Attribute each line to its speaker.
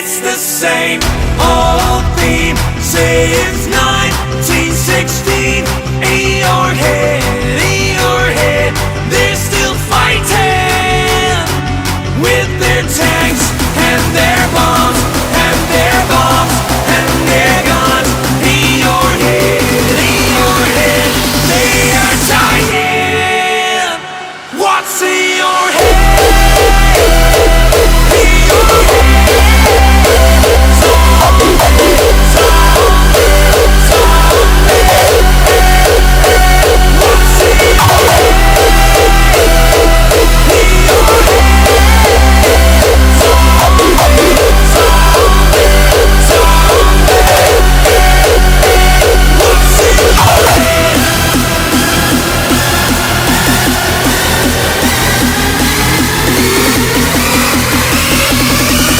Speaker 1: it's the same old theme since 1916. Eeyore head, they're still fighting with their tanks